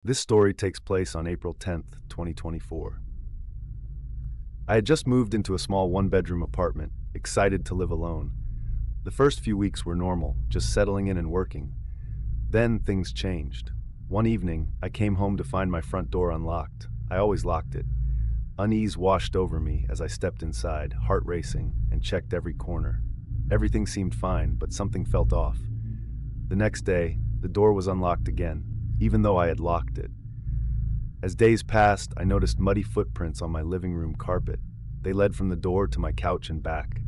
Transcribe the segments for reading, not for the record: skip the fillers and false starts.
This story takes place on April 10th, 2024. I had just moved into a small one-bedroom apartment, excited to live alone. The first few weeks were normal, just settling in and working. Then things changed. One evening, I came home to find my front door unlocked. I always locked it. Unease washed over me as I stepped inside, heart racing, and checked every corner. Everything seemed fine, but something felt off. The next day, the door was unlocked again, even though I had locked it. As days passed, I noticed muddy footprints on my living room carpet. They led from the door to my couch and back.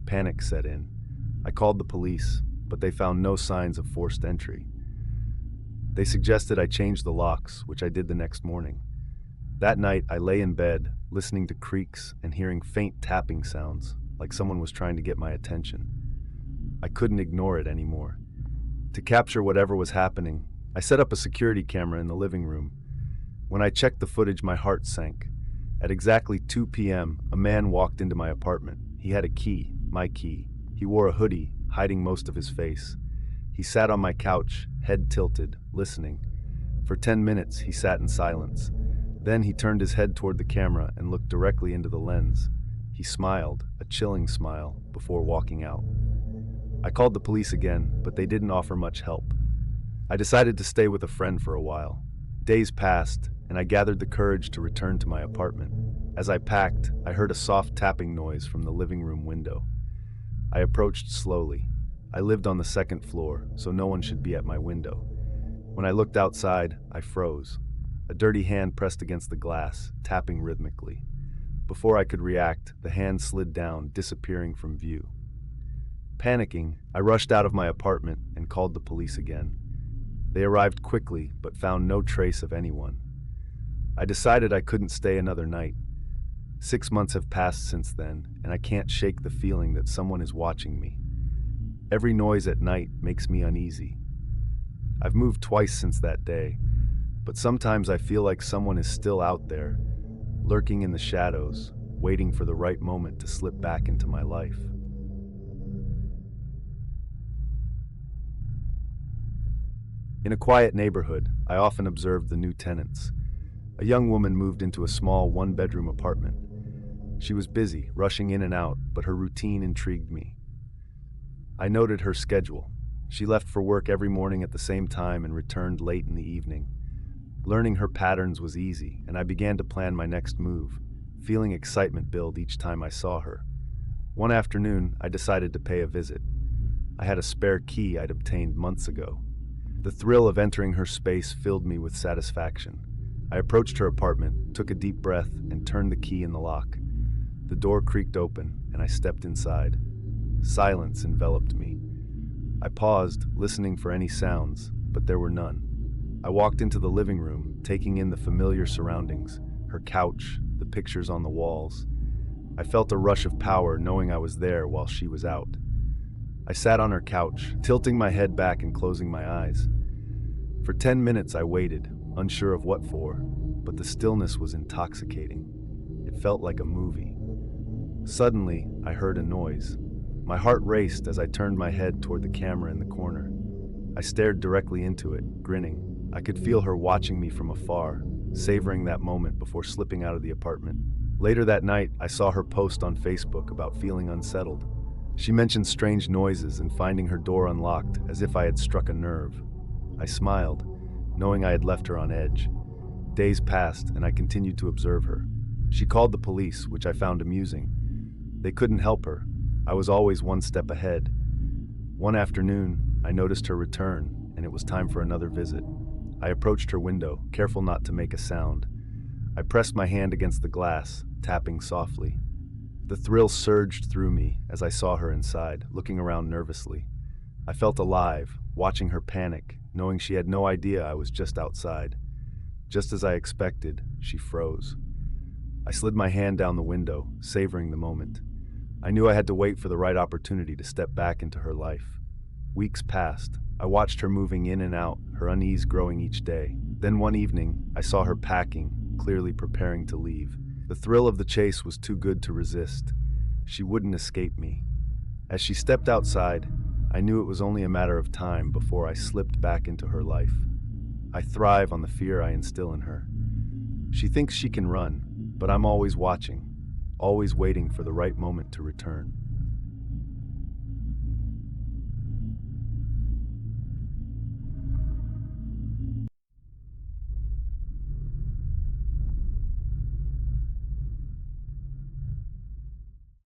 Panic set in. I called the police, but they found no signs of forced entry. They suggested I change the locks, which I did the next morning. That night, I lay in bed, listening to creaks and hearing faint tapping sounds, like someone was trying to get my attention. I couldn't ignore it anymore. To capture whatever was happening, I set up a security camera in the living room. When I checked the footage, my heart sank. At exactly 2 p.m., a man walked into my apartment. He had a key, my key. He wore a hoodie, hiding most of his face. He sat on my couch, head tilted, listening. For 10 minutes, he sat in silence. Then he turned his head toward the camera and looked directly into the lens. He smiled, a chilling smile, before walking out. I called the police again, but they didn't offer much help. I decided to stay with a friend for a while. Days passed, and I gathered the courage to return to my apartment. As I packed, I heard a soft tapping noise from the living room window. I approached slowly. I lived on the second floor, so no one should be at my window. When I looked outside, I froze. A dirty hand pressed against the glass, tapping rhythmically. Before I could react, the hand slid down, disappearing from view. Panicking, I rushed out of my apartment and called the police again. They arrived quickly, but found no trace of anyone. I decided I couldn't stay another night. 6 months have passed since then, and I can't shake the feeling that someone is watching me. Every noise at night makes me uneasy. I've moved twice since that day, but sometimes I feel like someone is still out there, lurking in the shadows, waiting for the right moment to slip back into my life. In a quiet neighborhood, I often observed the new tenants. A young woman moved into a small one-bedroom apartment. She was busy, rushing in and out, but her routine intrigued me. I noted her schedule. She left for work every morning at the same time and returned late in the evening. Learning her patterns was easy, and I began to plan my next move, feeling excitement build each time I saw her. One afternoon, I decided to pay a visit. I had a spare key I'd obtained months ago. The thrill of entering her space filled me with satisfaction. I approached her apartment, took a deep breath, and turned the key in the lock. The door creaked open, and I stepped inside. Silence enveloped me. I paused, listening for any sounds, but there were none. I walked into the living room, taking in the familiar surroundings, her couch, the pictures on the walls. I felt a rush of power knowing I was there while she was out. I sat on her couch, tilting my head back and closing my eyes. For 10 minutes I waited, unsure of what for, but the stillness was intoxicating. It felt like a movie. Suddenly, I heard a noise. My heart raced as I turned my head toward the camera in the corner. I stared directly into it, grinning. I could feel her watching me from afar, savoring that moment before slipping out of the apartment. Later that night, I saw her post on Facebook about feeling unsettled. She mentioned strange noises and finding her door unlocked, as if I had struck a nerve. I smiled, knowing I had left her on edge. Days passed, and I continued to observe her. She called the police, which I found amusing. They couldn't help her. I was always one step ahead. One afternoon, I noticed her return, and it was time for another visit. I approached her window, careful not to make a sound. I pressed my hand against the glass, tapping softly. The thrill surged through me as I saw her inside, looking around nervously. I felt alive, watching her panic, knowing she had no idea I was just outside. Just as I expected, she froze. I slid my hand down the window, savoring the moment. I knew I had to wait for the right opportunity to step back into her life. Weeks passed. I watched her moving in and out, her unease growing each day. Then one evening, I saw her packing, clearly preparing to leave. The thrill of the chase was too good to resist. She wouldn't escape me. As she stepped outside, I knew it was only a matter of time before I slipped back into her life. I thrive on the fear I instill in her. She thinks she can run, but I'm always watching, always waiting for the right moment to return.